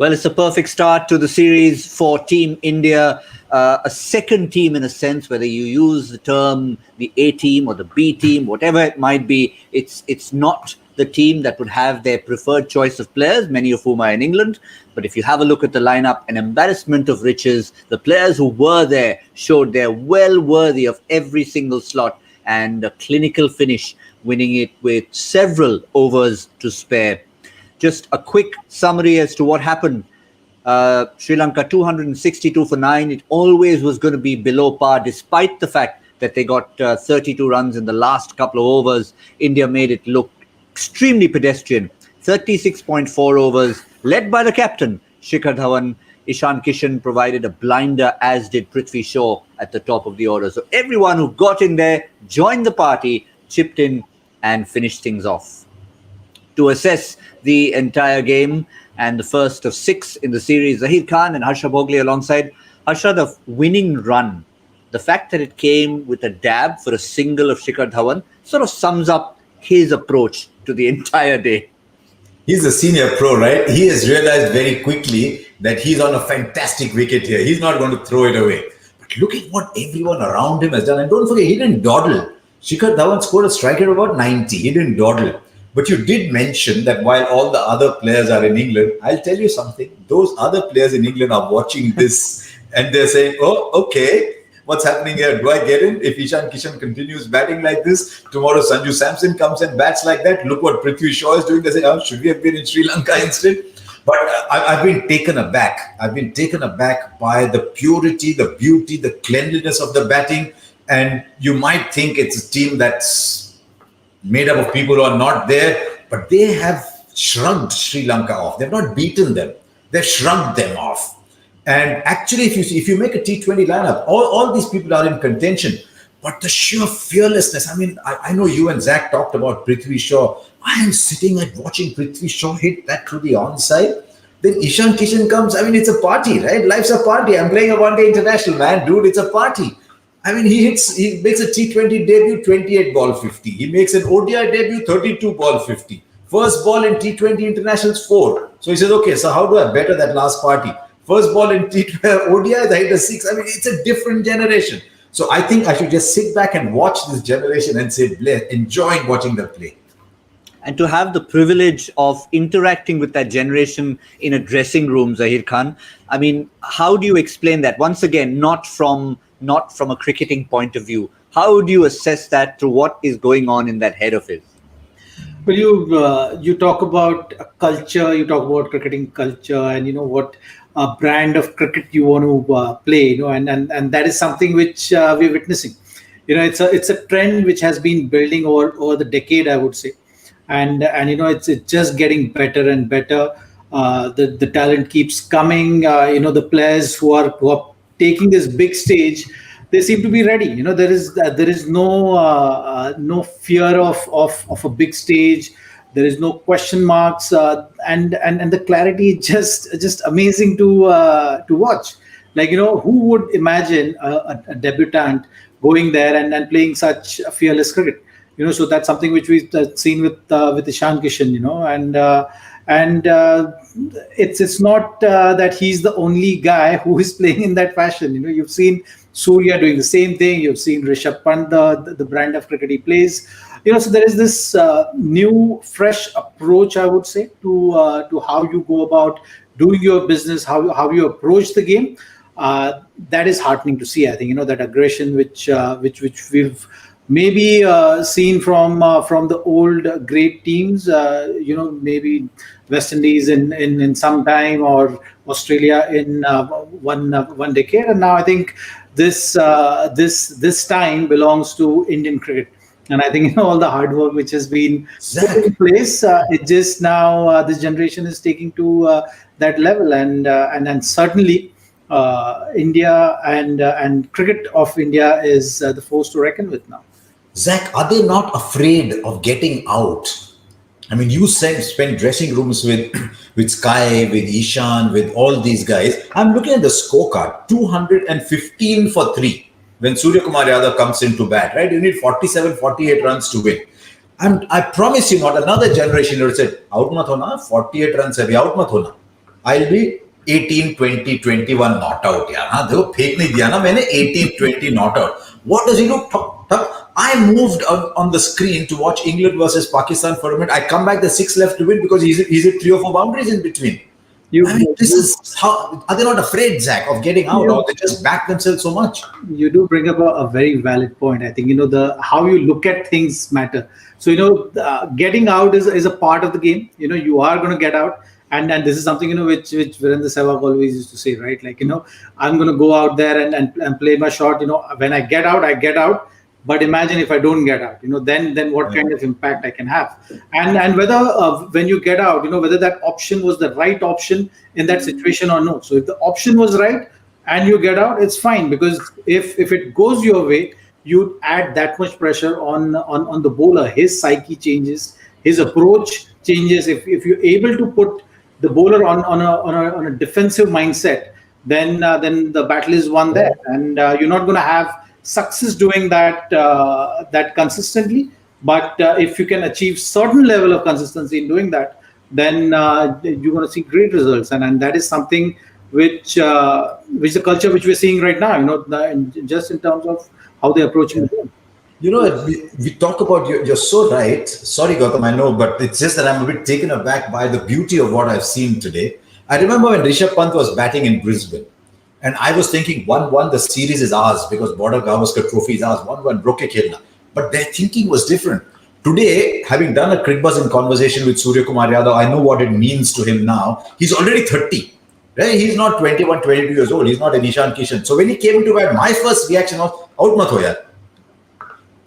Well, it's a perfect start to the series for Team India. A second team, in a sense, whether you use the term the A team or the B team, whatever it might be, it's not the team that would have their preferred choice of players, many of whom are in England. But if you have a look at the lineup, an embarrassment of riches. The players who were there showed they're well worthy of every single slot, and a clinical finish, winning it with several overs to spare. Just a quick summary as to what happened. Sri Lanka 262 for 9. It always was going to be below par, despite the fact that they got 32 runs in the last couple of overs. India made it look extremely pedestrian. 36.4 overs, led by the captain, Shikhar Dhawan. Ishan Kishan provided a blinder, as did Prithvi Shaw at the top of the order. So everyone who got in there, joined the party, chipped in and finished things off. To assess the entire game and the first of 6 in the series, Zaheer Khan and Harsha Bhogle alongside. Harsha, the winning run, the fact that it came with a dab for a single of Shikhar Dhawan sort of sums up his approach to the entire day. He's a senior pro, right? He has realized very quickly that he's on a fantastic wicket here. He's not going to throw it away. But look at what everyone around him has done. And don't forget, he didn't dawdle. Shikhar Dhawan scored a strike at about 90. He didn't dawdle. But you did mention that while all the other players are in England, I'll tell you something. Those other players in England are watching this and they're saying, oh, okay, what's happening here? Do I get in? If Ishan Kishan continues batting like this, tomorrow Sanju Samson comes and bats like that. Look what Prithvi Shaw is doing. They say, oh, should we have been in Sri Lanka instead? But I've been taken aback. I've been taken aback by the purity, the beauty, the cleanliness of the batting. And you might think it's a team that's made up of people who are not there, but they have shrugged Sri Lanka off. They've not beaten them. They've shrugged them off. And actually, if you make a T20 lineup, all these people are in contention. But the sheer fearlessness, I mean, I know you and Zach talked about Prithvi Shaw. I am sitting and watching Prithvi Shaw hit that through the onside. Then Ishan Kishan comes. I mean, it's a party, right? Life's a party. I'm playing a one-day international, man. Dude, it's a party. I mean, he makes a T20 debut, 28 ball 50. He makes an ODI debut, 32 ball 50. First ball in T20 internationals, 4. So he says, okay, so how do I better that last party? First ball in ODI, I hit a 6. I mean, it's a different generation. So I think I should just sit back and watch this generation and say, enjoying watching them play. And to have the privilege of interacting with that generation in a dressing room, Zaheer Khan, I mean, how do you explain that? Once again, not from a cricketing point of view. How do you assess that through what is going on in that head of his? Well, you talk about culture, you talk about cricketing culture, and you know what brand of cricket you want to play, you know, and that is something which we're witnessing. You know, it's a trend which has been building over the decade, I would say, and you know, it's just getting better and better. The talent keeps coming. You know, the players who are taking this big stage, they seem to be ready. You know, there is no fear of a big stage. There is no question marks, and the clarity is just amazing to watch. Like, you know, who would imagine a debutant going there and playing such fearless cricket? You know, so that's something which we've seen with Ishan Kishan. You know, and it's not that he's the only guy who is playing in that fashion. You know, you've seen Surya doing the same thing. You've seen Rishabh Pant, the brand of cricket he plays. You know, so there is this new, fresh approach, I would say, to how you go about doing your business, how you approach the game. That is heartening to see. I think, you know, that aggression which we've maybe seen from the old great teams. You know, maybe West Indies in some time, or Australia in one decade, and now I think this time belongs to Indian cricket. And I think, you know, all the hard work which has been put in place, it just now this generation is taking to that level, and certainly India and cricket of India is the force to reckon with now. Zach, are they not afraid of getting out? I mean, you spend dressing rooms with Sky, with Ishan, with all these guys. I'm looking at the scorecard, 215 for 3. When Surya Kumar Yadav comes into bat, right? You need 47, 48 runs to win. And I promise you, not another generation would say, out mat hona, 48 runs hai, out mat hona. I'll be 18, 20, 21 not out. Yeah, देखो फेंक नहीं दिया ना मैंने 18, 20 not out. What does he do? I moved on the screen to watch England versus Pakistan for a minute. I come back, the 6 left to win because he's at 3 or 4 boundaries in between. This is how are they not afraid, Zach, of getting out, or they just back themselves so much? You do bring up a very valid point. I think the how you look at things matter. So getting out is a part of the game. You are going to get out, and this is something which Virendra Sehwag always used to say, right? Like I'm going to go out there and play my shot. When I get out, I get out. But imagine if I don't get out, then what kind of impact I can have, and whether when you get out, whether that option was the right option in that situation or no. So if the option was right and you get out, it's fine, because if it goes your way, you add that much pressure on the bowler. His psyche changes, his approach changes. If you're able to put the bowler on a defensive mindset, then the battle is won there, and you're not going to have success doing that consistently. But if you can achieve certain level of consistency in doing that, then you're going to see great results, and that is something which the culture which we're seeing right now. Just in terms of how they're approaching the game. We talk about you're so right. Sorry, Gautam, I know, but it's just that I'm a bit taken aback by the beauty of what I've seen today. I remember when Rishabh Pant was batting in Brisbane, and I was thinking 1-1, the series is ours because Border Gavaskar Trophy is ours, 1-1, broke khelna. But their thinking was different. Today, having done a Cricbuzz in conversation with Surya Kumar Yadav, I know what it means to him now. He's already 30. Right? He's not 21, 22 years old. He's not an Ishan Kishan. So when he came into bat, my first reaction was, out mat ho yaar.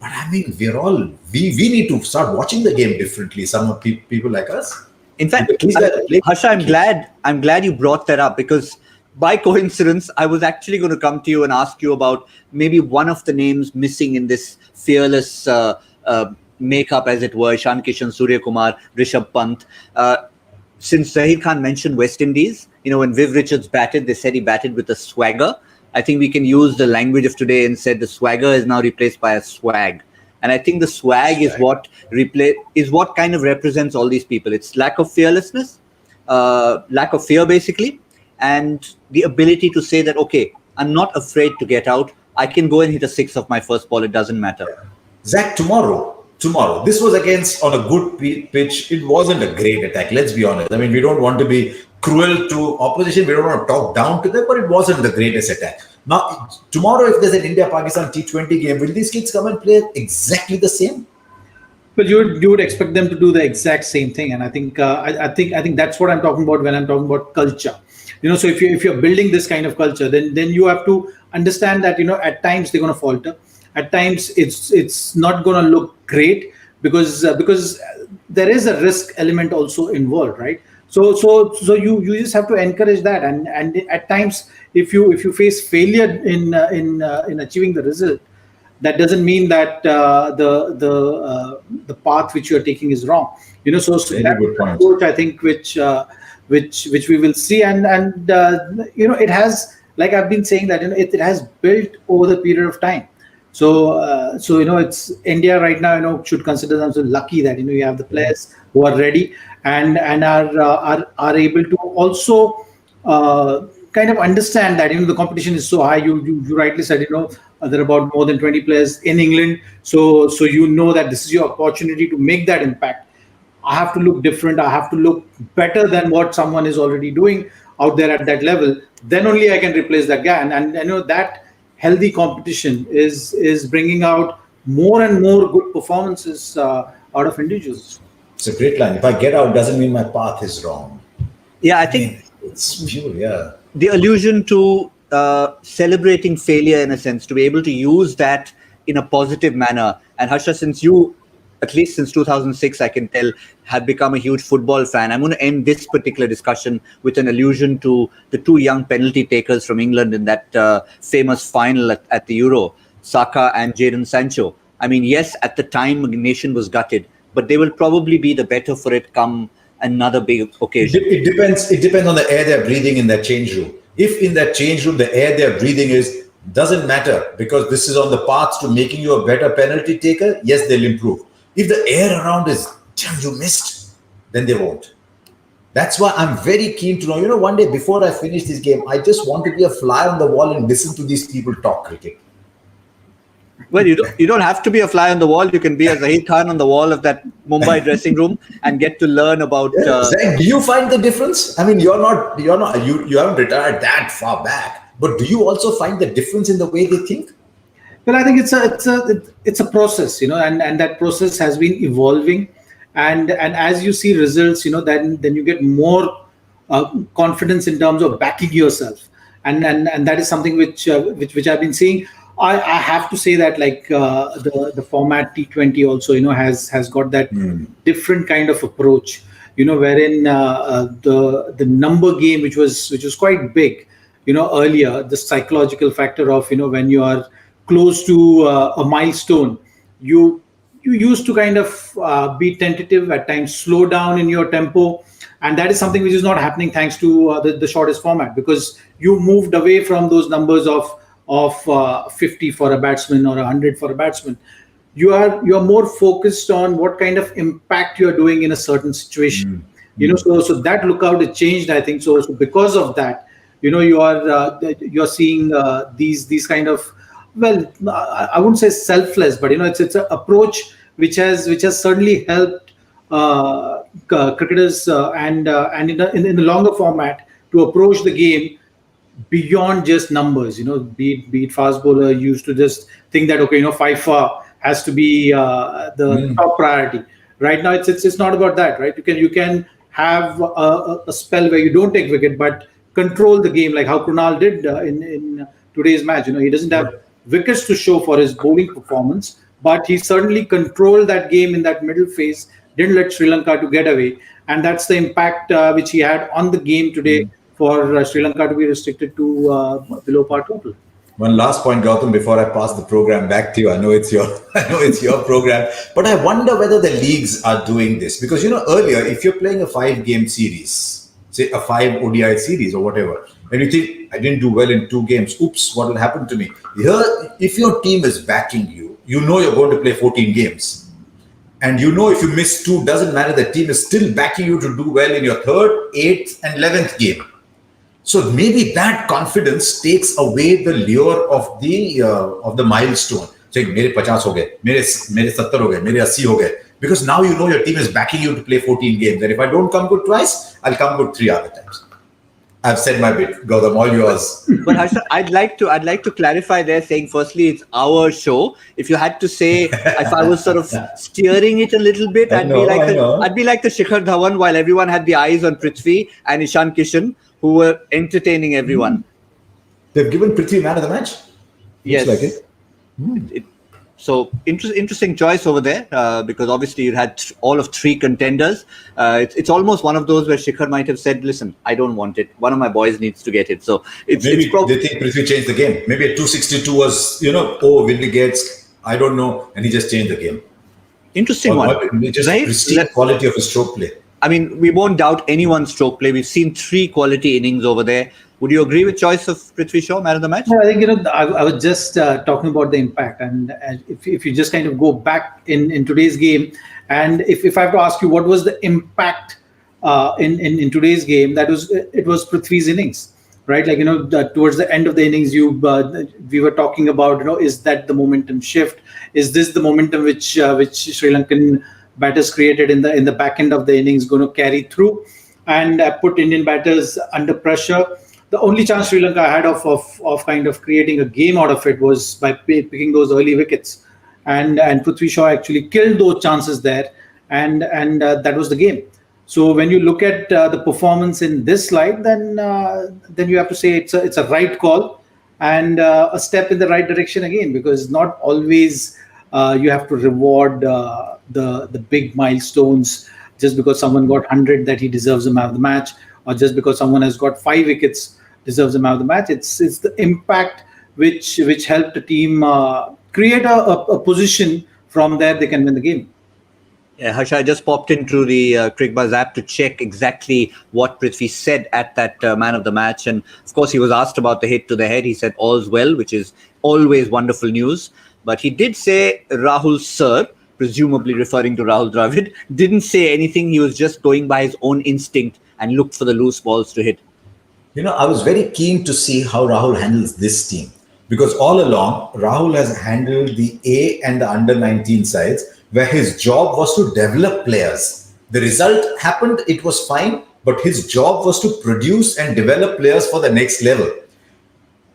But I mean, we need to start watching the game differently, some of people like us. In fact, Harsha, I'm glad you brought that up, because by coincidence, I was actually going to come to you and ask you about maybe one of the names missing in this fearless makeup, as it were: Ishan Kishan, Surya Kumar, Rishabh Pant. Since Zaheer Khan mentioned West Indies, when Viv Richards batted, they said he batted with a swagger. I think we can use the language of today and said the swagger is now replaced by a swag. And I think the swag is what kind of represents all these people. It's lack of fearlessness, lack of fear, basically, and the ability to say that, okay, I'm not afraid to get out. I can go and hit a 6 off my first ball. It doesn't matter. Zach, tomorrow, this was on a good pitch. It wasn't a great attack. Let's be honest. I mean, we don't want to be cruel to opposition. We don't want to talk down to them, but it wasn't the greatest attack. Now, tomorrow, if there's an India-Pakistan T20 game, will these kids come and play exactly the same? But you would expect them to do the exact same thing, and I think that's what I'm talking about when I'm talking about culture. So if you're building this kind of culture, then you have to understand that at times they're going to falter. At times it's not going to look great because there is a risk element also involved, right? So you just have to encourage that, and at times if you face failure in achieving the result, that doesn't mean that the path which you are taking is wrong. So that's good point. Approach, I think, which we will see, and it has, like I've been saying, that it has built over the period of time. So it's India right now. Should consider themselves lucky that you have the players who are ready and are able to also kind of understand that the competition is so high. You rightly said there are about more than 20 players in England. So that this is your opportunity to make that impact. I have to look different. I have to look better than what someone is already doing out there at that level. Then only I can replace that guy. And that healthy competition is bringing out more and more good performances out of individuals. It's a great line. If I get out, doesn't mean my path is wrong. Yeah, I think it's pure. Yeah, the allusion to celebrating failure, in a sense, to be able to use that in a positive manner. And Harsha, since you, at least since 2006, I can tell, have become a huge football fan, I'm going to end this particular discussion with an allusion to the 2 young penalty takers from England in that famous final at the Euro, Saka and Jadon Sancho. I mean, yes, at the time, the nation was gutted, but they will probably be the better for it come another big occasion. It depends on the air they're breathing in that change room. If in that change room, the air they're breathing doesn't matter, because this is on the path to making you a better penalty taker, yes, they'll improve. If the air around is, damn, you missed, then they won't. That's why I'm very keen to know. One day before I finish this game, I just want to be a fly on the wall and listen to these people talk cricket. Well, you don't have to be a fly on the wall. You can be a Zaheer Khan on the wall of that Mumbai dressing room and get to learn about. Zaheer, do you find the difference? I mean, you haven't retired that far back, but do you also find the difference in the way they think? Well, I think it's a process, and that process has been evolving, and as you see results, then you get more confidence in terms of backing yourself, and that is something which I've been seeing. I have to say that the format T20 also has got that different kind of approach, wherein the number game which was quite big, earlier, the psychological factor of when you are close to a milestone, you used to kind of be tentative at times, slow down in your tempo, and that is something which is not happening thanks to the shortest format, because you moved away from those numbers of 50 for a batsman or 100 for a batsman. You are more focused on what kind of impact you are doing in a certain situation. So that lookout has changed, I think. So because of that, you are seeing these kind of, well, I wouldn't say selfless, but it's an approach which has certainly helped cricketers and in the longer format to approach the game beyond just numbers. Be it fast bowler used to just think that 5 has to be the top priority. Right now, it's not about that, right? You can have a spell where you don't take wicket, but control the game, like how Krunal did in today's match. He doesn't have wickets to show for his bowling performance, but he certainly controlled that game in that middle phase, didn't let Sri Lanka to get away, and that's the impact which he had on the game today for Sri Lanka to be restricted to below par total. One last point, Gautam, before I pass the program back to you. I know it's your program, but I wonder whether the leagues are doing this, because earlier, if you're playing a 5-game series, say a 5 ODI series or whatever, and you think, I didn't do well in 2 games, oops, what will happen to me? Here, if your team is backing you, you're going to play 14 games. And if you miss 2, doesn't matter, the team is still backing you to do well in your 3rd, 8th and 11th game. So maybe that confidence takes away the lure of the milestone. Saying, mere 50 ho gaye, mere 70 ho gaye, mere 80 ho gaye. Because now your team is backing you to play 14 games. And if I don't come good twice, I'll come good 3 other times. I've said my bit. Gautam, all yours. But Harsha, I'd like to clarify there, saying firstly, it's our show. If you had to say, if I was sort of steering it a little bit, I'd be like the Shikhar Dhawan, while everyone had the eyes on Prithvi and Ishan Kishan, who were entertaining everyone. They've given Prithvi man of the match? Yes. Looks like it. So interesting choice over there, because obviously you had all of 3 contenders. It's almost one of those where Shikhar might have said, listen, I don't want it. One of my boys needs to get it. So maybe they think Prithvi changed the game. Maybe at 262 was, Windy Gates, I don't know. And he just changed the game. Interesting one. Just pristine quality of his stroke play. I mean, we won't doubt anyone's stroke play. We've seen 3 quality innings over there. Would you agree with choice of Prithvi Shaw, man of the match? No, I think, I was just talking about the impact. And if you just kind of go back in today's game, and if I have to ask you what was the impact in today's game, it was Prithvi's innings, right? Towards the end of the innings, we were talking about, is that the momentum shift? Is this the momentum which Sri Lankan batters created in the back end of the innings going to carry through and put Indian batters under pressure? The only chance Sri Lanka had of kind of creating a game out of it was by picking those early wickets, and Prithvi Shaw actually killed those chances there, and that was the game. So when you look at the performance in this slide, then you have to say it's a right call and a step in the right direction again, because not always you have to reward the big milestones just because someone got 100 that he deserves a man of the match, or just because someone has got 5 wickets deserves a man of the match. It's the impact which helped the team create a position. From there they can win the game. Yeah, Harsha, I just popped into the Cricbuzz app to check exactly what Prithvi said at that man of the match. And of course, he was asked about the hit to the head. He said all's well, which is always wonderful news. But he did say Rahul Sir, presumably referring to Rahul Dravid, didn't say anything. He was just going by his own instinct and looked for the loose balls to hit. I was very keen to see how Rahul handles this team because all along, Rahul has handled the A and the under 19 sides where his job was to develop players. The result happened, it was fine, but his job was to produce and develop players for the next level.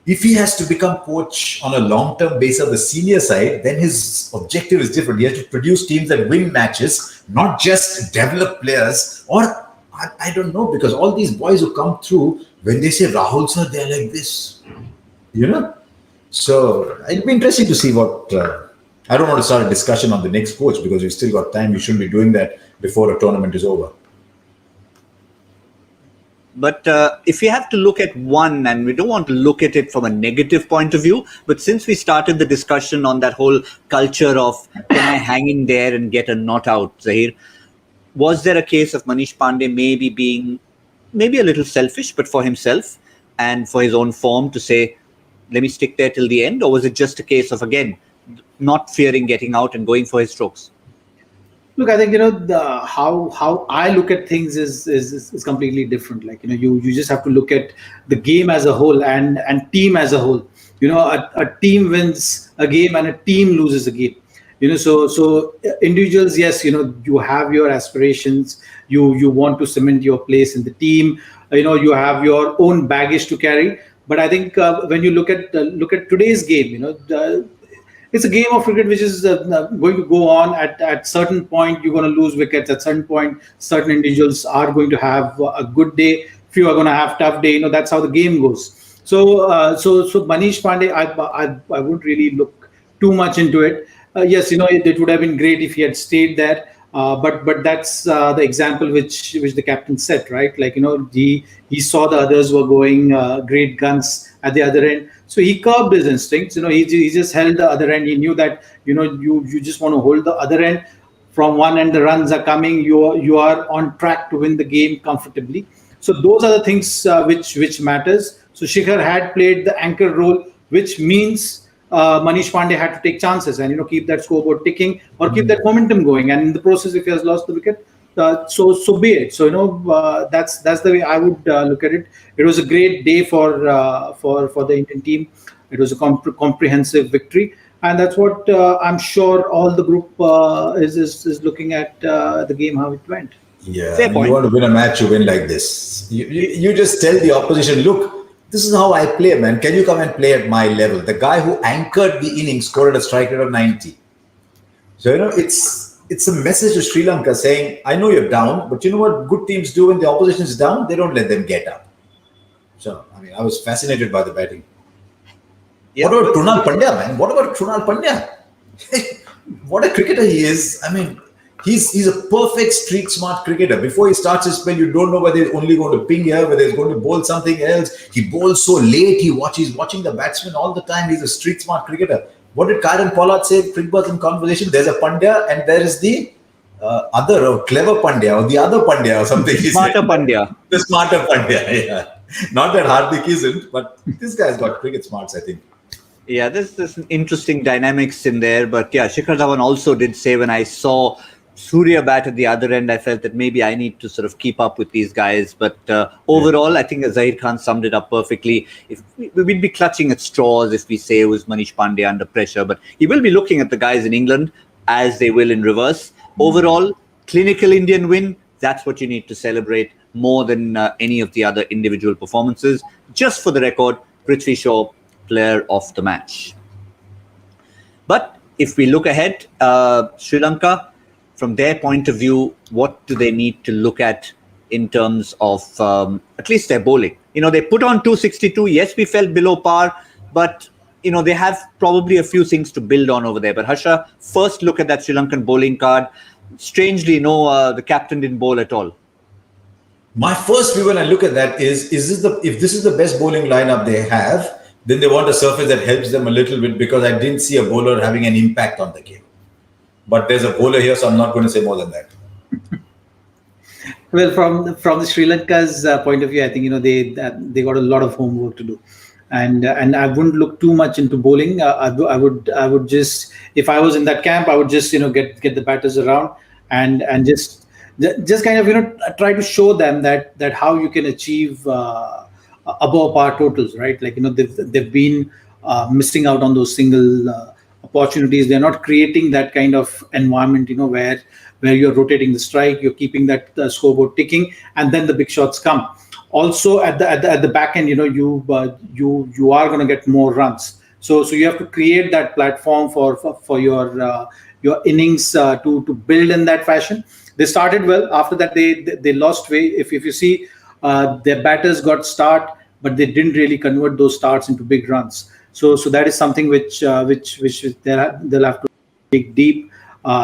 If he has to become coach on a long-term basis of the senior side, then his objective is different. He has to produce teams that win matches, not just develop players. Or I don't know, because all these boys who come through, when they say Rahul sir, they're like this, So it'll be interesting to see what. I don't want to start a discussion on the next coach because we've still got time. We shouldn't be doing that before a tournament is over. But if we have to look at one, and we don't want to look at it from a negative point of view, but since we started the discussion on that whole culture of can I hang in there and get a not out, Zaheer, was there a case of Manish Pandey maybe being a little selfish, but for himself and for his own form to say, let me stick there till the end? Or was it just a case of, again, not fearing getting out and going for his strokes? Look, I think how I look at things is completely different. Like you just have to look at the game as a whole and team as a whole. A team wins a game and a team loses a game. So individuals, yes, you have your aspirations. You want to cement your place in the team. You have your own baggage to carry. But I think when you look at today's game, it's a game of cricket which is going to go on. At certain point, you're going to lose wickets. At certain point, certain individuals are going to have a good day. Few are going to have tough day. That's how the game goes. So Manish Pandey, I wouldn't really look too much into it. Yes, it would have been great if he had stayed there. But that's the example which the captain set, right? Like he saw the others were going great guns at the other end, so he curbed his instincts. He just held the other end. He knew that you just want to hold the other end. From one end the runs are coming. You are on track to win the game comfortably. So those are the things which matters. So Shikhar had played the anchor role, which means Manish Pandey had to take chances and keep that scoreboard ticking or keep that momentum going. And in the process, if he has lost the wicket, so be it. So that's the way I would look at it. It was a great day for the Indian team. It was a comprehensive victory, and that's what I'm sure all the group is looking at the game, how it went. Yeah, you want to win a match, you win like this. You just tell the opposition, look, this is how I play, man. Can you come and play at my level? The guy who anchored the innings scored a strike rate of 90. So, it's a message to Sri Lanka saying, I know you're down, but you know what good teams do when the opposition is down? They don't let them get up. So, I was fascinated by the batting. Yeah. What about Krunal Pandya, man? What about Krunal Pandya? What a cricketer he is. He's a perfect street smart cricketer. Before he starts his spell, you don't know whether he's only going to ping here, whether he's going to bowl something else. He bowls so late. He's watching the batsman all the time. He's a street smart cricketer. What did Karen Pollard say? Cricbuzz in conversation. There's a Pandya and there is the other clever Pandya or the other Pandya or something. Smarter Pandya. The smarter Pandya. Yeah. Not that Hardik isn't, but this guy's got cricket smarts, I think. Yeah, there's interesting dynamics in there. But yeah, Shikhar Dhawan also did say when I saw Surya bat at the other end, I felt that maybe I need to sort of keep up with these guys. But overall, I think Zaheer Khan summed it up perfectly. We'd be clutching at straws if we say it was Manish Pandey under pressure. But he will be looking at the guys in England as they will in reverse. Overall, clinical Indian win. That's what you need to celebrate more than any of the other individual performances. Just for the record, Prithvi Shaw, player of the match. But if we look ahead, Sri Lanka, from their point of view, what do they need to look at in terms of at least their bowling? They put on 262. Yes, we fell below par, but they have probably a few things to build on over there. But Harsha, first look at that Sri Lankan bowling card. Strangely, the captain didn't bowl at all. My first view when I look at that is if this is the best bowling lineup they have, then they want a surface that helps them a little bit because I didn't see a bowler having an impact on the game. But there's a bowler here, so I'm not going to say more than that. Well, from the Sri Lanka's point of view, I think they got a lot of homework to do, and I wouldn't look too much into bowling. I would just, if I was in that camp, I would just get the batters around and just just kind of try to show them that how you can achieve above par totals, right? Like they've been missing out on those single opportunities. They're not creating that kind of environment, where you're rotating the strike, you're keeping that scoreboard ticking, and then the big shots come. Also at the back end, you are going to get more runs. So you have to create that platform for your innings to build in that fashion. They started well. After that, they lost way. If you see, their batters got start, but they didn't really convert those starts into big runs. So that is something which they'll have to dig deep,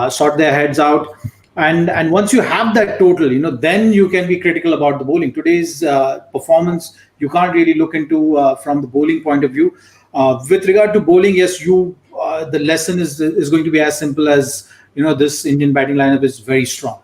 sort their heads out, and once you have that total, then you can be critical about the bowling. Today's performance, you can't really look into from the bowling point of view. With regard to bowling, yes, the lesson is going to be as simple as this Indian batting lineup is very strong.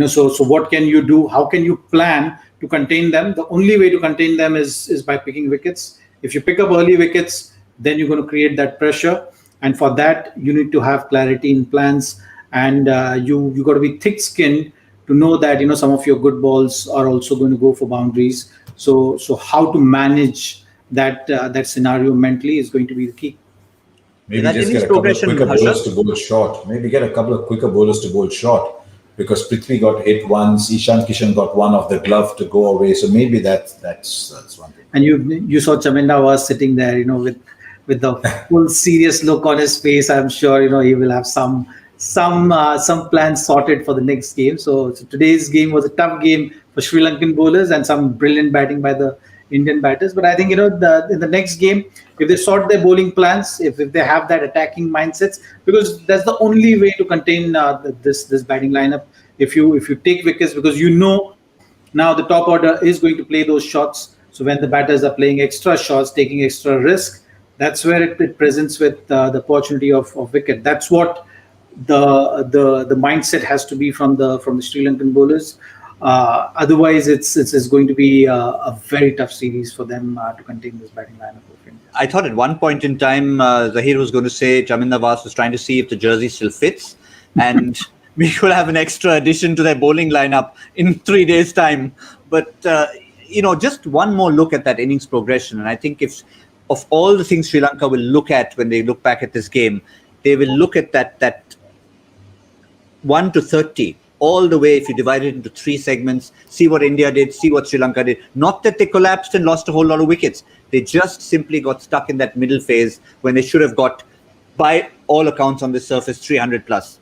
So what can you do? How can you plan to contain them? The only way to contain them is by picking wickets. If you pick up early wickets, then you're going to create that pressure, and for that you need to have clarity in plans, and you got to be thick-skinned to know that some of your good balls are also going to go for boundaries. So how to manage that scenario mentally is going to be the key. Maybe just get a couple of quicker bowlers to bowl short. Maybe get a couple of quicker bowlers to bowl short, because Prithvi got hit once, Ishan Kishan got one off the glove to go away. So maybe that's one thing. And you saw Chaminda was sitting there, with the full serious look on his face. I'm sure he will have some plans sorted for the next game. So today's game was a tough game for Sri Lankan bowlers and some brilliant batting by the Indian batters. But I think in the next game, if they sort their bowling plans, if they have that attacking mindsets, because that's the only way to contain this batting lineup. If you take wickets, because now the top order is going to play those shots. So when the batters are playing extra shots, taking extra risk, that's where it presents with the opportunity of wicket. That's what the mindset has to be from the Sri Lankan bowlers. Otherwise, it's going to be a very tough series for them to contain this batting lineup of India. I thought at one point in time, Zaheer was going to say Chaminda Vas was trying to see if the jersey still fits, and we could have an extra addition to their bowling lineup in 3 days' time. But just one more look at that innings progression, and I think if of all the things Sri Lanka will look at when they look back at this game, they will look at that 1 to 30 all the way. If you divide it into 3 segments, see what India did, see what Sri Lanka did. Not that they collapsed and lost a whole lot of wickets. They just simply got stuck in that middle phase when they should have got, by all accounts on this surface, 300 plus.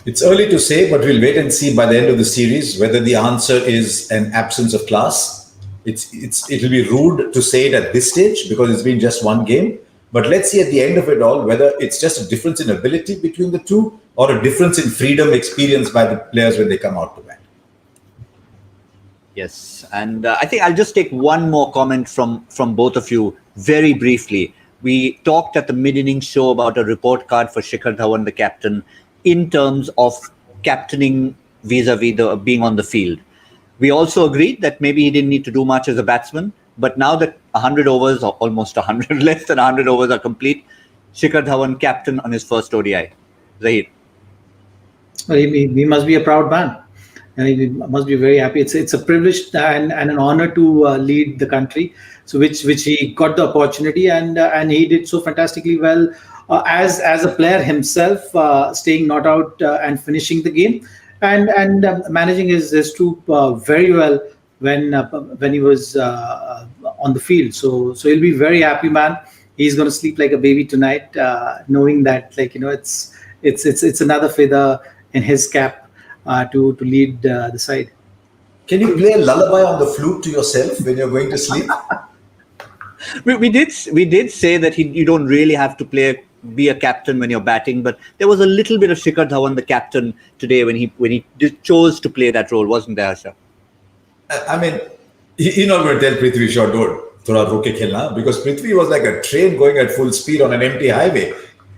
It's early to say, but we'll wait and see by the end of the series whether the answer is an absence of class. It'll be rude to say it at this stage because it's been just one game. But let's see at the end of it all whether it's just a difference in ability between the two or a difference in freedom experienced by the players when they come out to bat. Yes, and I think I'll just take one more comment from both of you very briefly. We talked at the mid-innings show about a report card for Shikhar Dhawan, the captain, in terms of captaining vis-a-vis being on the field. We also agreed that maybe he didn't need to do much as a batsman, but now that 100 overs, or almost 100, less than 100 overs are complete, Shikhar Dhawan captain on his first ODI. Zaheer. Well, he must be a proud man. And he must be very happy. It's a privilege and an honor to lead the country. So which he got the opportunity, and he did so fantastically well as a player himself, staying not out and finishing the game, and managing his troop very well when he was on the field. So he'll be very happy, man. He's going to sleep like a baby tonight, knowing that it's another feather in his cap to lead the side. Can you play a lullaby on the flute to yourself when you're going to sleep? We did say that you don't really have to be a captain when you're batting, but there was a little bit of Shikhar Dhawan, the captain, today when he chose to play that role, wasn't there, Hasha? I mean, he's not going to tell Prithvi Shaw, don't thoda roke khelna, because Prithvi was like a train going at full speed on an empty highway.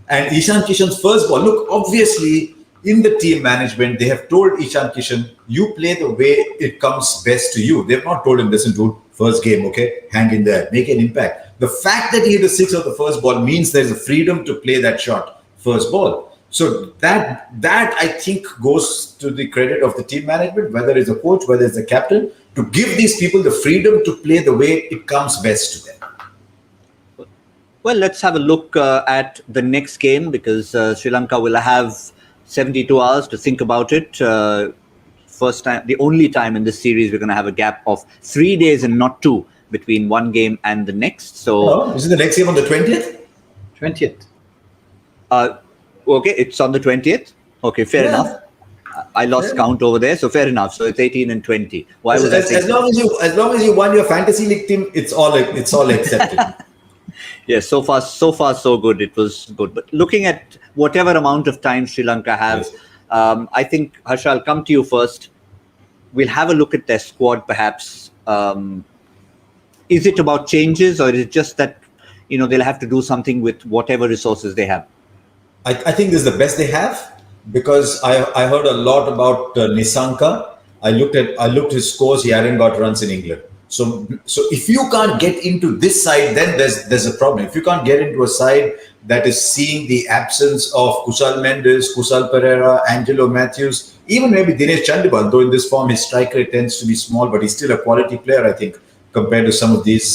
And Ishan Kishan's first ball, look, obviously in the team management, they have told Ishan Kishan, you play the way it comes best to you. They've not told him, listen, dude, first game, okay, hang in there, make an impact. The fact that he hit a 6 of the first ball means there's a freedom to play that shot first ball. So that I think goes to the credit of the team management, whether it's the coach, whether it's the captain, to give these people the freedom to play the way it comes best to them. Well, let's have a look at the next game, because Sri Lanka will have 72 hours to think about it. First time, the only time in this series we're going to have a gap of 3 days and not 2 between one game and the next. So, is it the next game on the 20th? 20th. Okay, it's on the 20th. Okay, fair enough. I lost count over there, so fair enough. So it's 18 and 20. Why was that? As long as you won your fantasy league team, it's all accepted. Yes, so far so good. It was good. But looking at whatever amount of time Sri Lanka has, I think, Harsha, I'll come to you first. We'll have a look at their squad, perhaps. Is it about changes, or is it just that they'll have to do something with whatever resources they have? I think this is the best they have, because I heard a lot about Nisanka. I looked his scores. He hadn't got runs in England. So if you can't get into this side, then there's a problem. If you can't get into a side that is seeing the absence of Kusal Mendes, Kusal Pereira, Angelo Matthews, even maybe Dinesh Chandimal, though in this form his strike rate tends to be small, but he's still a quality player, I think, compared to some of these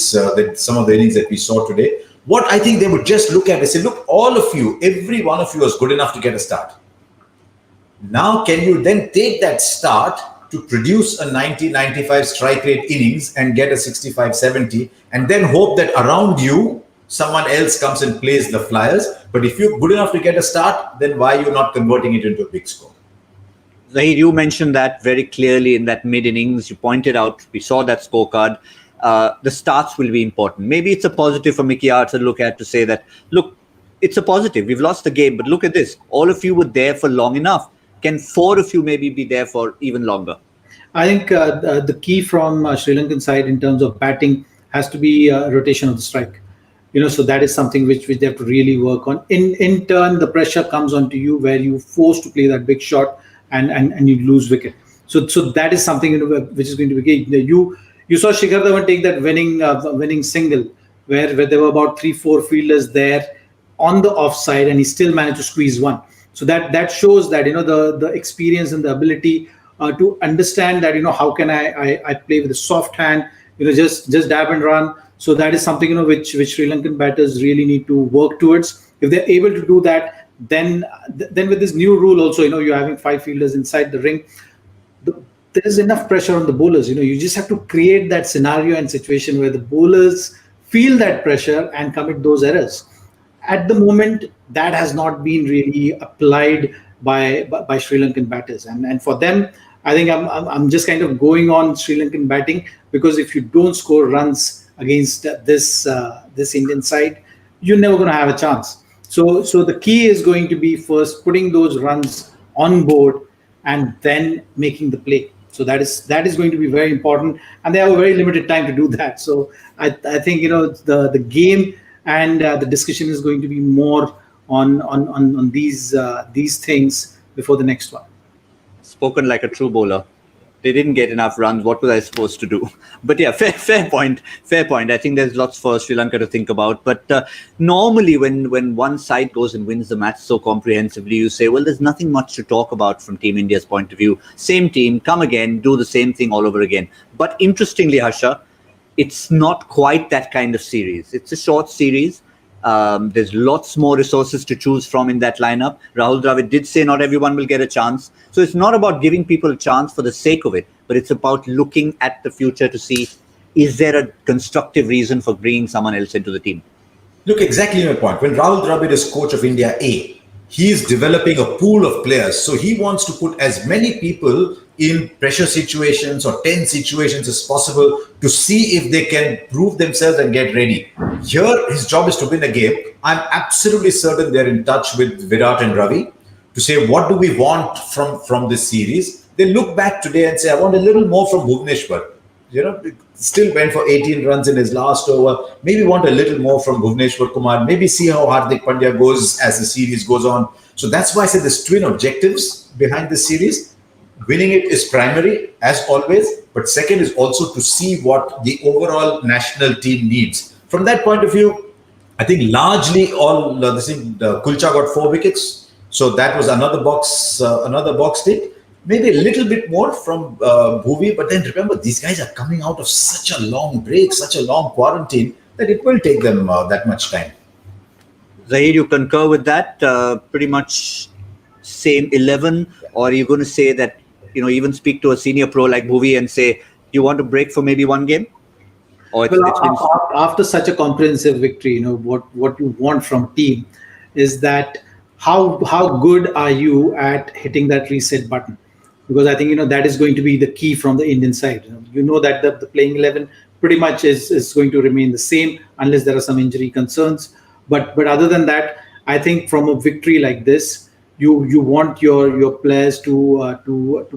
some of the innings that we saw today. What I think they would just look at is say, look, all of you, every one of you is good enough to get a start. Now, can you then take that start to produce a 90-95 strike rate innings and get a 65-70, and then hope that around you, someone else comes and plays the flyers? But if you're good enough to get a start, then why are you not converting it into a big score? Zaheer, you mentioned that very clearly in that mid-innings. You pointed out, we saw that scorecard. The starts will be important. Maybe it's a positive for Mickey R to look at, to say that, look, it's a positive. We've lost the game, but look at this. All of you were there for long enough. Can 4 of you maybe be there for even longer? I think the key from Sri Lankan side in terms of batting has to be rotation of the strike. So that is something which they have to really work on. In turn, the pressure comes onto you where you're forced to play that big shot and you lose wicket. So that is something which is going to be key. You saw Shikhar Dhawan take that winning single where there were about 3-4 fielders there on the offside, and he still managed to squeeze one. So that shows that the experience and the ability to understand that how can I play with a soft hand, just dab and run. So that is something which Sri Lankan batters really need to work towards. If they're able to do that, then with this new rule also, you're having 5 fielders inside the ring. There is enough pressure on the bowlers. You just have to create that scenario and situation where the bowlers feel that pressure and commit those errors. At the moment, that has not been really applied by Sri Lankan batters, and for them, I think I'm just kind of going on Sri Lankan batting, because if you don't score runs against this Indian side, you're never going to have a chance. So the key is going to be first putting those runs on board and then making the play. So that is going to be very important, and they have a very limited time to do that. So I think the game and the discussion is going to be more on these things before the next one. Spoken like a true bowler. They didn't get enough runs. What was I supposed to do? But yeah, fair point. I think there's lots for Sri Lanka to think about. But normally when one side goes and wins the match so comprehensively, you say, well, there's nothing much to talk about from Team India's point of view. Same team, come again, do the same thing all over again. But interestingly, Harsha, it's not quite that kind of series. It's a short series. There's lots more resources to choose from in that lineup. Rahul Dravid did say not everyone will get a chance. So it's not about giving people a chance for the sake of it, but it's about looking at the future to see, is there a constructive reason for bringing someone else into the team? Look, exactly my point. When Rahul Dravid is coach of India A, he is developing a pool of players. So he wants to put as many people in pressure situations or tense situations as possible to see if they can prove themselves and get ready. Here, his job is to win a game. I'm absolutely certain they're in touch with Virat and Ravi to say, what do we want from this series? They look back today and say, I want a little more from Bhuvneshwar. Still went for 18 runs in his last over. Maybe want a little more from Bhuvneshwar Kumar. Maybe see how Hardik Pandya goes as the series goes on. So that's why I said there's twin objectives behind this series. Winning it is primary, as always. But second is also to see what the overall national team needs. From that point of view, I think largely all Kulcha got 4 wickets. So that was another box tick. Maybe a little bit more from Bhuvi, but then remember, these guys are coming out of such a long break, such a long quarantine, that it will take them that much time. Zaheer, you concur with that? Pretty much same 11, or are you going to say that, even speak to a senior pro like Bhuvi and say, you want to break for maybe one game? Or after such a comprehensive victory, what you want from a team is that how good are you at hitting that reset button? Because I think that is going to be the key from the Indian side. That the playing 11 pretty much is going to remain the same unless there are some injury concerns. But other than that, I think from a victory like this, you want your players to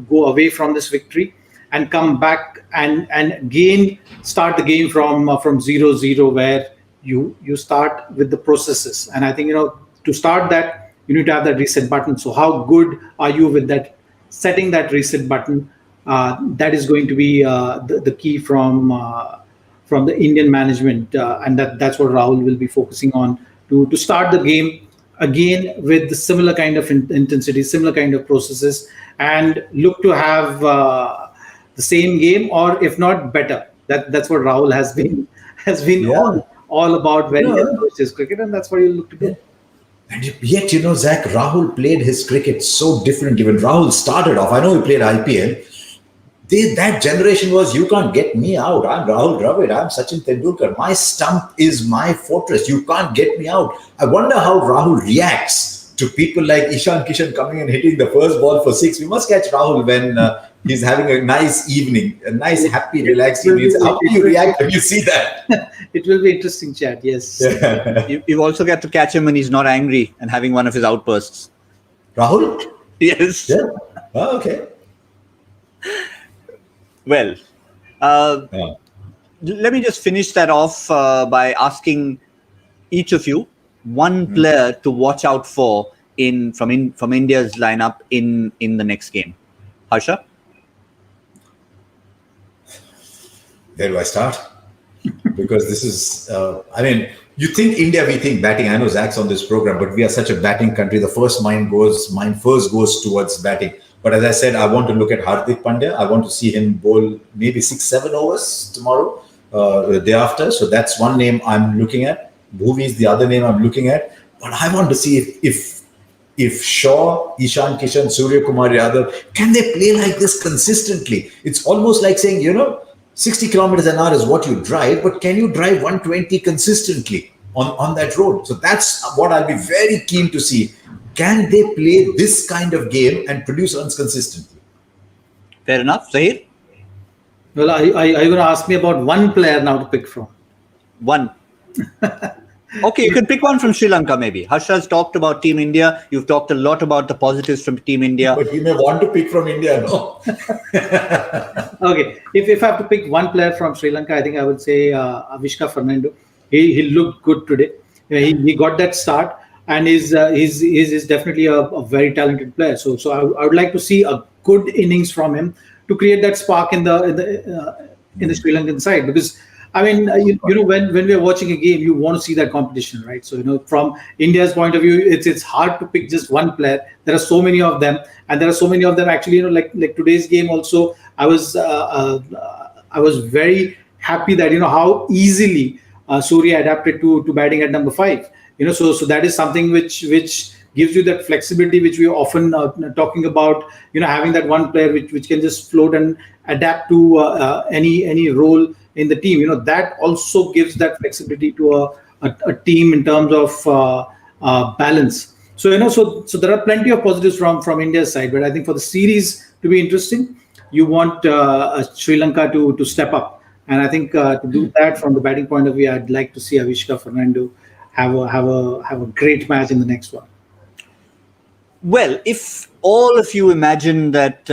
go away from this victory and come back and again start the game from 0-0, where you start with the processes. And I think to start that, you need to have that reset button. So how good are you with that? Setting that reset button, that is going to be the key from the Indian management, and that's what Rahul will be focusing on to start the game again with the similar kind of intensity, similar kind of processes, and look to have the same game, or if not better. That's what Rahul has been all about when he approached his cricket, and that's what he'll look to do. And yet, Zach, Rahul played his cricket so differently. When Rahul started off, I know he played IPL. That generation was, you can't get me out. I'm Rahul Dravid. I'm Sachin Tendulkar. My stump is my fortress. You can't get me out. I wonder how Rahul reacts to people like Ishan Kishan coming and hitting the first ball for 6. We must catch Rahul when he's having a nice evening, a nice, happy, relaxed evening. How do you react when you see that? It will be interesting chat, yes. You also get to catch him when he's not angry and having one of his outbursts. Rahul? Yes. Yeah. Oh, okay. Well, let me just finish that off by asking each of you one player to watch out for from India's lineup in the next game. Harsha? Where do I start? Because this is, you think India, we think batting. I know Zach's on this program, but we are such a batting country. The first mind first goes towards batting. But as I said, I want to look at Hardik Pandya. I want to see him bowl maybe 6-7 overs tomorrow, the day after. So that's one name I'm looking at. Bhuvi is the other name I'm looking at. But I want to see if Shaw, Ishan Kishan, Surya Kumar Yadav, can they play like this consistently? It's almost like saying, 60 kilometers an hour is what you drive, but can you drive 120 consistently on that road? So that's what I'll be very keen to see. Can they play this kind of game and produce runs consistently? Fair enough. Zaheer? Well, are you going to ask me about one player now to pick from? One. Okay, you can pick one from Sri Lanka maybe. Harsha's talked about Team India. You've talked a lot about the positives from Team India. But you may want to pick from India, no? Okay, if I have to pick one player from Sri Lanka, I think I would say Avishka Fernando. He looked good today. He got that start, and is definitely a very talented player. So I would like to see a good innings from him to create that spark in the Sri Lankan side, because when we are watching a game, you want to see that competition, right? So from India's point of view, it's hard to pick just one player. There are so many of them, and there are so many of them actually. Like today's game also, I was very happy that how easily Surya adapted to batting at number 5. So that is something which gives you that flexibility, which we are often talking about. Having that one player which can just float and adapt to any role in the team. That also gives that flexibility to a team in terms of balance. So so there are plenty of positives from India's side, but I think for the series to be interesting, you want Sri Lanka to step up, and I think to do that from the batting point of view, I'd like to see Avishka Fernando have a great match in the next one. Well, if all of you imagine that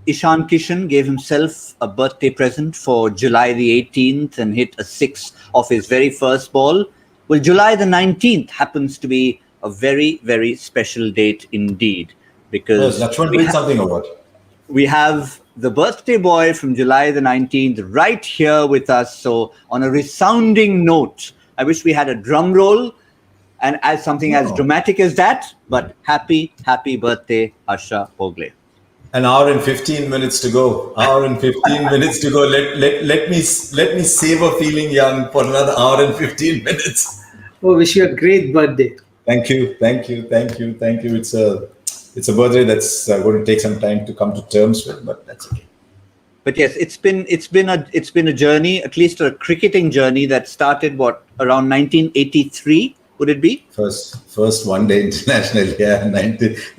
Ishan Kishan gave himself a birthday present for July the 18th and hit a 6 off his very first ball, well, July the 19th happens to be a very, very special date indeed, because Lakshman did something or what? We have the birthday boy from July the 19th right here with us. So on a resounding note, I wish we had a drum roll. And as something as dramatic as that, but happy birthday, Harsha Bhogle. An hour and 15 minutes to go. Hour and 15 minutes to go. Let me savor feeling young for another hour and 15 minutes. Oh, wish you a great birthday. Thank you. It's a birthday that's going to take some time to come to terms with, but that's okay. But yes, it's been a journey, at least a cricketing journey that started around 1983. Would it be? First one day international, yeah.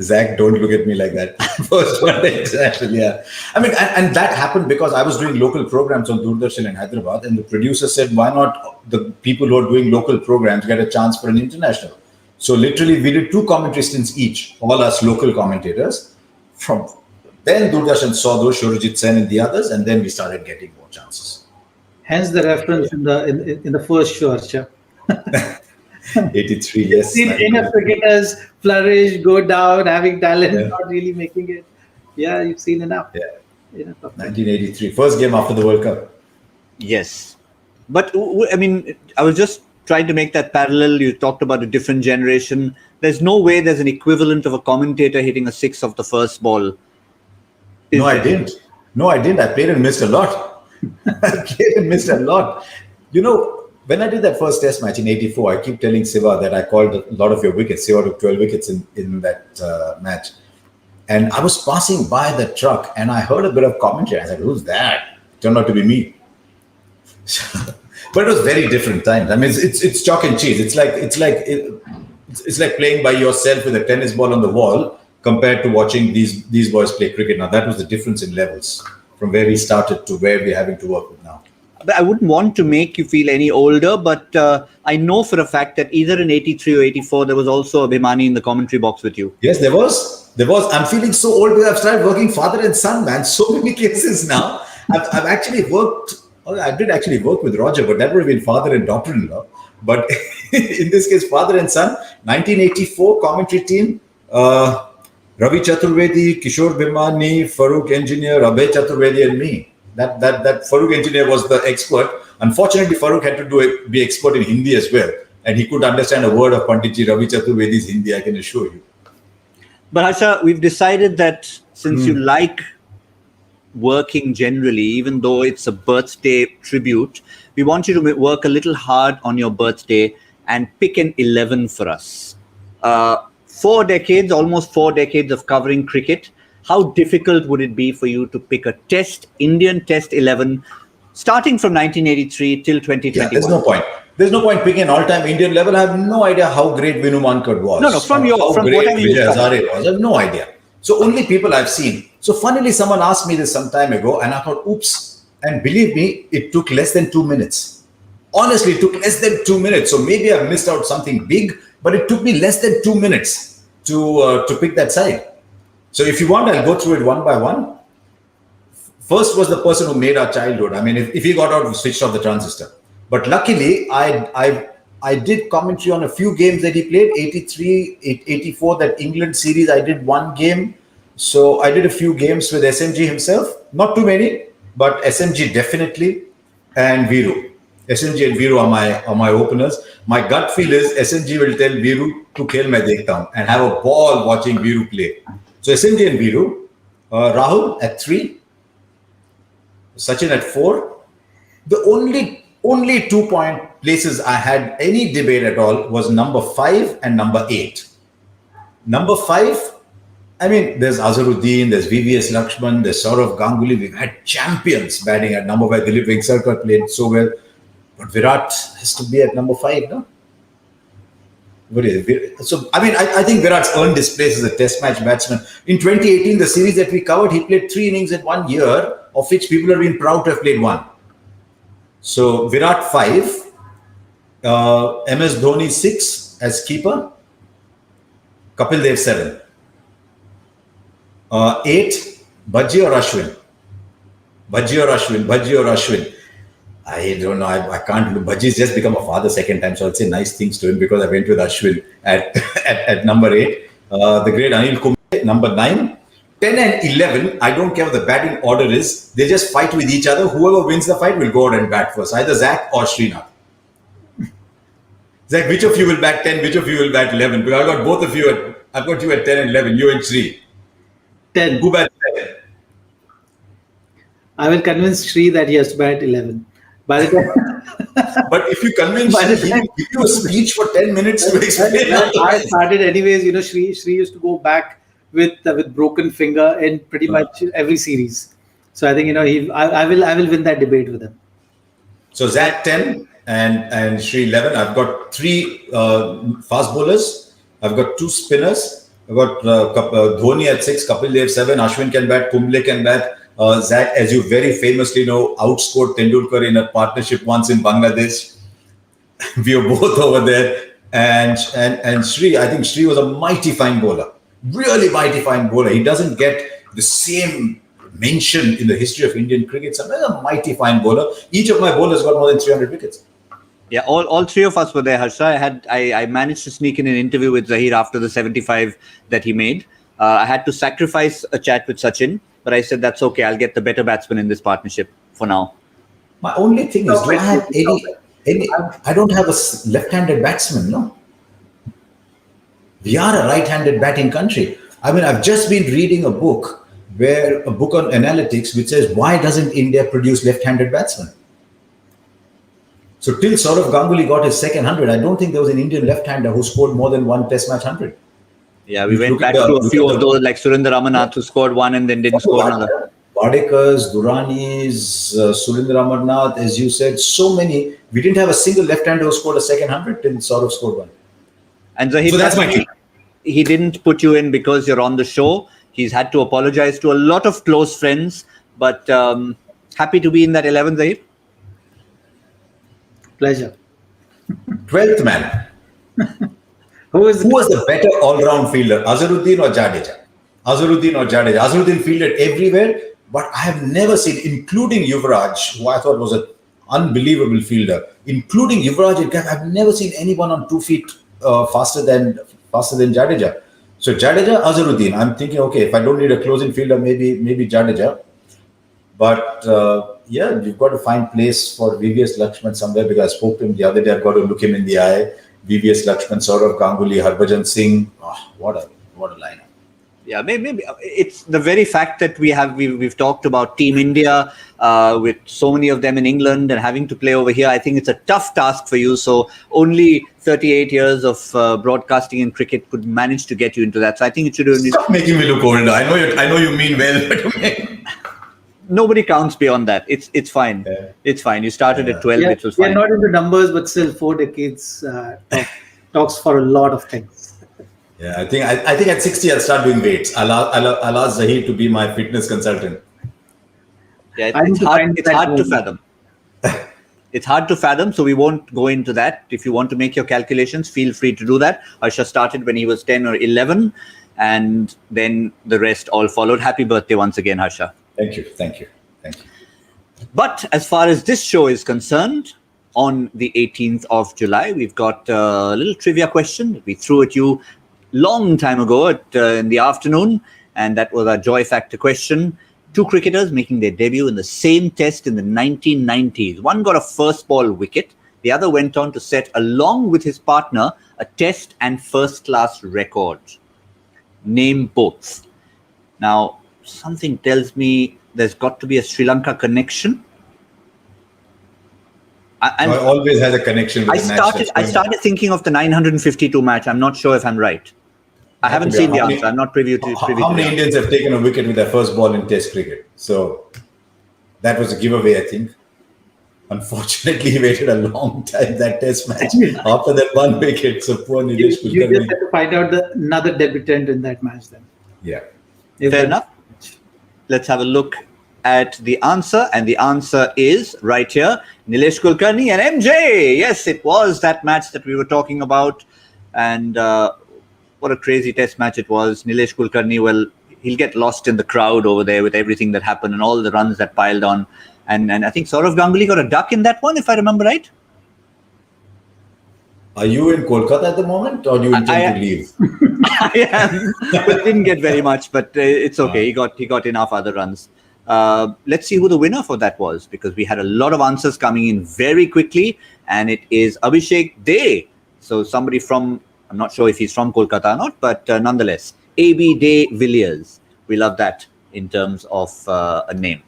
Zach, don't look at me like that. First one day international, yeah. I mean, and that happened because I was doing local programs on Doordarshan in Hyderabad, and the producer said, why not the people who are doing local programs get a chance for an international? So literally, we did 2 commentary stints each, all us local commentators. Then Doordarshan saw those, Shurajit Sen and the others, and then we started getting more chances. Hence the reference in the first show, Harsha. 83, yes. Seen enough cricketers flourish, go down, having talent, not really making it. Yeah, you've seen enough. Yeah. 1983, first game after the World Cup. Yes. But I mean, I was just trying to make that parallel. You talked about a different generation. There's no way there's an equivalent of a commentator hitting a 6 off the first ball. I didn't. I played and missed a lot. You know, when I did that first test match in 84, I keep telling Siva that I called a lot of your wickets. Siva took 12 wickets in that match. And I was passing by the truck and I heard a bit of commentary. I said, who's that? It turned out to be me. But it was very different times. I mean, it's chalk and cheese. It's like playing by yourself with a tennis ball on the wall compared to watching these boys play cricket. Now, that was the difference in levels from where we started to where we're having to work with now. But I wouldn't want to make you feel any older, but I know for a fact that either in 83 or 84, there was also a Bhimani in the commentary box with you. Yes, there was. I'm feeling so old because I've started working father and son, man. So many cases now. I've actually worked. I did actually work with Roger, but that would have been father and daughter-in-law. But in this case, father and son. 1984 commentary team. Ravi Chaturvedi, Kishore Bhimani, Farooq Engineer, Abhay Chaturvedi, and me. That Farooq Engineer was the expert. Unfortunately, Farooq had to be expert in Hindi as well. And he could understand a word of Panditji Ravi Chaturvedi's Hindi, I can assure you. But Harsha, we've decided that since you like working generally, even though it's a birthday tribute, we want you to work a little hard on your birthday and pick an 11 for us. 4 decades, almost 4 decades of covering cricket. How difficult would it be for you to pick a Indian Test 11, starting from 1983 till 2021? Yeah, there's no point. There's no point picking an all-time Indian level. I have no idea how great Vinu Mankad was. No, from whatever Vijay Hazare was. I have no idea. So only people I've seen. So funnily, someone asked me this some time ago, and I thought, oops. And believe me, it took less than 2 minutes. Honestly, it took less than 2 minutes. So maybe I've missed out something big, but it took me less than 2 minutes to pick that side. So if you want, I'll go through it one by one. First was the person who made our childhood. I mean, if he got out, we switched off the transistor. But luckily, I did commentary on a few games that he played. 83, 84, that England series, I did one game. So I did a few games with SMG himself. Not too many, but SMG definitely. And Viru. SMG and Viru are my openers. My gut feel is SMG will tell Viru to khel main dekhta hoon and have a ball watching Viru play. So SMG and Viru. Rahul at 3. Sachin at 4. The only 2-point places I had any debate at all was number 5 and number 8. Number 5, I mean, there's Azharuddin, there's VVS Lakshman, there's Saurav Ganguly. We've had champions batting at number 5. Dilip Vengsarkar played so well. But Virat has to be at number 5, no? So, I mean, I think Virat's earned his place as a test match batsman. In 2018, the series that we covered, he played 3 innings in 1 year, of which people have been proud to have played 1. So, Virat 5, MS Dhoni 6 as keeper, Kapil Dev 7. 8, Bhaji or Ashwin? Bhaji or Ashwin? I don't know. I can't. Bhaji's just become a father second time, so I'll say nice things to him because I went with Ashwin at number 8. The great Anil Kumble, number 9. 10 and 11, I don't care what the batting order is. They just fight with each other. Whoever wins the fight will go out and bat first, either Zach or Srinath. Zach, which of you will bat 10? Which of you will bat 11? Because I've got both of you I've got you at 10 and 11. You and Sri. 10. Who bats 10? I will convince Sri that he has to bat 11. By the time, But if you convince By the him, he time- will give you a speech for 10 minutes to explain. when I started anyways, Sri used to go back with broken finger in pretty much every series. So I think I will win that debate with him. So Zach 10 and Sri 11. I've got 3 fast bowlers. I've got 2 spinners. I've got Dhoni at 6, Kapil Dev 7, Ashwin can bat, Kumble can bat. Zach, as you very famously know, outscored Tendulkar in a partnership once in Bangladesh. We were both over there. And Sri, I think Sri was a mighty fine bowler. Really mighty fine bowler. He doesn't get the same mention in the history of Indian cricket. So he's a mighty fine bowler. Each of my bowlers got more than 300 wickets. Yeah, all 3 of us were there, Harsha. I managed to sneak in an interview with Zaheer after the 75 that he made. I had to sacrifice a chat with Sachin, but I said that's okay. I'll get the better batsman in this partnership for now. My only thing is, do I have any? I don't have a left-handed batsman, no. We are a right-handed batting country. I mean, I've just been reading a book on analytics which says, why doesn't India produce left-handed batsmen? So till Saurav Ganguly got his second 100, I don't think there was an Indian left-hander who scored more than one Test match 100. Yeah, we went back to a few of those, like Surendra Ramanatha, who scored one and then didn't score another. Wadekars, Duranis, Surendra Amarnath, as you said, so many. We didn't have a single left-hander who scored a second 100 till Saurav scored one. And Zaheer, So that's my team. He didn't put you in because you're on the show. He's had to apologize to a lot of close friends, but happy to be in that 11, Zaheer. Pleasure. 12th man. Who was the better all-round fielder, Azharuddin or Jadeja? Azharuddin fielded everywhere, but I have never seen, including Yuvraj, who I thought was an unbelievable fielder, including Yuvraj, I've never seen anyone on 2 feet faster than Jadeja. So Jadeja, Azharuddin. I'm thinking, okay, if I don't need a closing fielder, maybe Jadeja. But yeah, you've got to find place for VVS Lakshman somewhere, because I spoke to him the other day. I've got to look him in the eye. VVS Lakshman, Saurav Ganguly, Harbhajan Singh. Oh, what a lineup. Yeah, maybe it's the very fact that we've talked about Team India with so many of them in England and having to play over here. I think it's a tough task for you. So only 38 years of broadcasting in cricket could manage to get you into that. So I think it should only... Stop making me look older. I know you mean well, but nobody counts beyond that. It's fine. Yeah. It's fine. You started at 12, which was fine. We're not into numbers, but still 4 decades talks for a lot of things. Yeah, I think at 60 I'll start doing weights. I'll ask Zaheer to be my fitness consultant. Yeah, it's hard to fathom. It's hard to fathom, so we won't go into that. If you want to make your calculations, feel free to do that. Harsha started when he was 10 or 11, and then the rest all followed. Happy birthday once again, Harsha. Thank you. But as far as this show is concerned, on the 18th of July, we've got a little trivia question that we threw at you long time ago in the afternoon, and that was our joy factor question. 2 cricketers making their debut in the same test in the 1990s. One got a first ball wicket. The other went on to set, along with his partner, a test and first class record. Name both. Now, something tells me there's got to be a Sri Lanka connection. I always had a connection with I started thinking of the 952 match. I'm not sure if I'm right. I haven't seen the answer. I'm not privy to how many Indians have taken a wicket with their first ball in Test cricket? So that was a giveaway, I think. Unfortunately, he waited a long time, that Test match, after that one wicket. So poor Nilesh Kulkarni. You just had to find out another debutant in that match then. Yeah. Fair enough. Let's have a look at the answer, and the answer is right here. Nilesh Kulkarni and MJ. Yes, it was that match that we were talking about, and what a crazy test match it was. Nilesh Kulkarni, well, he'll get lost in the crowd over there with everything that happened and all the runs that piled on, and I think Saurav Ganguly got a duck in that one, if I remember right. Are you in Kolkata at the moment, or do you intend to leave? I am, but didn't get very much, but it's okay. He got enough other runs. Let's see who the winner for that was, because we had a lot of answers coming in very quickly, and it is Abhishek Dey So somebody from, I'm not sure if he's from Kolkata or not, but nonetheless, AB de Villiers. We love that in terms of a name.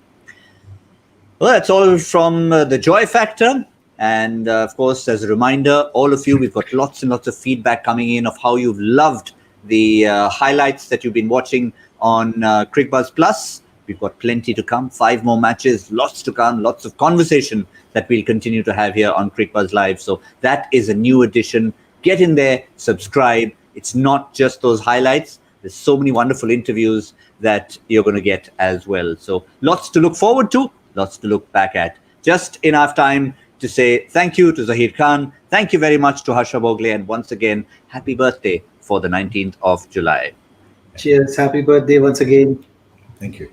Well, that's all from the Joy Factor. And of course, as a reminder, all of you, we've got lots and lots of feedback coming in of how you've loved the highlights that you've been watching on Cricbuzz Plus. We've got plenty to come, 5 more matches, lots to come, lots of conversation that we'll continue to have here on Cricbuzz Live. So that is a new addition. Get in there, subscribe. It's not just those highlights. There's so many wonderful interviews that you're going to get as well. So lots to look forward to, lots to look back at. Just enough time to say thank you to Zaheer Khan. Thank you very much to Harsha Bhogle. And once again, happy birthday for the 19th of July. Cheers. Happy birthday once again. Thank you.